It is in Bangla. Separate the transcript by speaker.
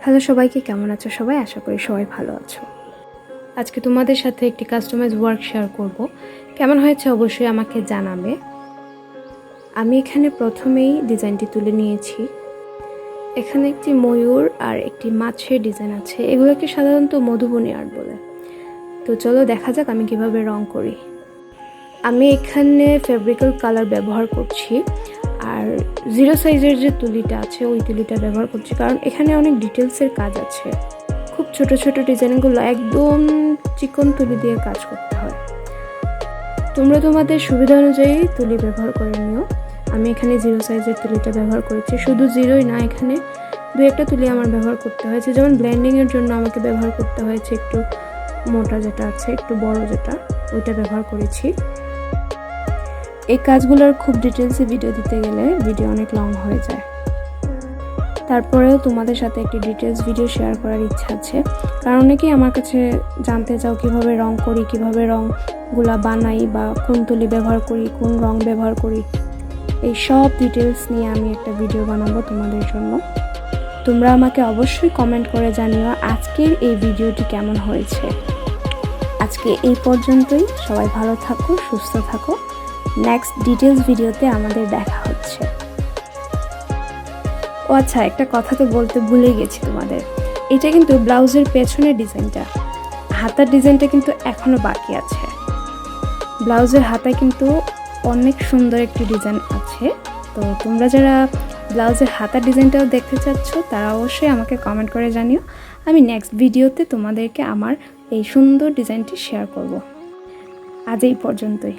Speaker 1: হ্যালো সবাইকে, কেমন আছো সবাই? আশা করি সবাই ভালো আছো। আজকে তোমাদের সাথে একটি কাস্টমাইজ ওয়ার্ক শেয়ার করব। কেমন হয়েছে অবশ্যই আমাকে জানাবে। আমি এখানে প্রথমেই ডিজাইনটি তুলে নিয়েছি। এখানে একটি ময়ূর আর একটি মাছের ডিজাইন আছে। এগুলোকে সাধারণত মধুবনী আর্ট বলে। তো চলো দেখা যাক আমি কিভাবে রং করি। আমি এখানে ফেব্রিক্যাল কালার ব্যবহার করছি আর 0 সাইজের যে তুলিটা আছে ওই তুলিটা ব্যবহার করছি, কারণ এখানে অনেক ডিটেলসের কাজ আছে। খুব ছোট ছোট ডিজাইনগুলো একদম চিকন তুলি দিয়ে কাজ করতে হয়। তোমরা তোমাদের সুবিধা অনুযায়ী তুলি ব্যবহার করে নিও। আমি এখানে 0 সাইজের তুলিটা ব্যবহার করেছি। শুধু 0ই না, এখানে 2-1টা তুলি আমার ব্যবহার করতে হয়েছে। যেমন ব্লেন্ডিংয়ের জন্য আমাকে ব্যবহার করতে হয়েছে একটু মোটা যেটা আছে, একটু বড় যেটা, ওইটা ব্যবহার করেছি। এই কাজগুলোর খুব ডিটেলসে ভিডিও দিতে গেলে ভিডিও অনেক লং হয়ে যায়। তারপরেও তোমাদের সাথে একটি ডিটেলস ভিডিও শেয়ার করার ইচ্ছা আছে, কারণ অনেকেই আমার কাছে জানতে চাও কিভাবে রং করি, কিভাবে রংগুলা বানাই, বা কোন তুলি ব্যবহার করি, কোন রং ব্যবহার করি। এই সব ডিটেলস নিয়ে আমি একটা ভিডিও বানাবো তোমাদের জন্য। তোমরা আমাকে অবশ্যই কমেন্ট করে জানিও আজকের এই ভিডিওটি কেমন হয়েছে। আজকে এই পর্যন্তই। সবাই ভালো থাকো, সুস্থ থাকো। নেক্সট ডিটেলস ভিডিওতে আমাদের দেখা হচ্ছে। ও আচ্ছা, একটা কথা তো বলতে ভুলে গেছি তোমাদের। এটা কিন্তু ব্লাউজের পেছনের ডিজাইনটা, হাতার ডিজাইনটা কিন্তু এখনো বাকি আছে। ব্লাউজের হাতায় কিন্তু অনেক সুন্দর একটি ডিজাইন আছে। তো তোমরা যারা ব্লাউজের হাতার ডিজাইনটাও দেখতে চাচ্ছ তারা অবশ্যই আমাকে কমেন্ট করে জানিও। আমি নেক্সট ভিডিওতে তোমাদেরকে আমার এই সুন্দর ডিজাইনটি শেয়ার করব। আজ এই পর্যন্তই।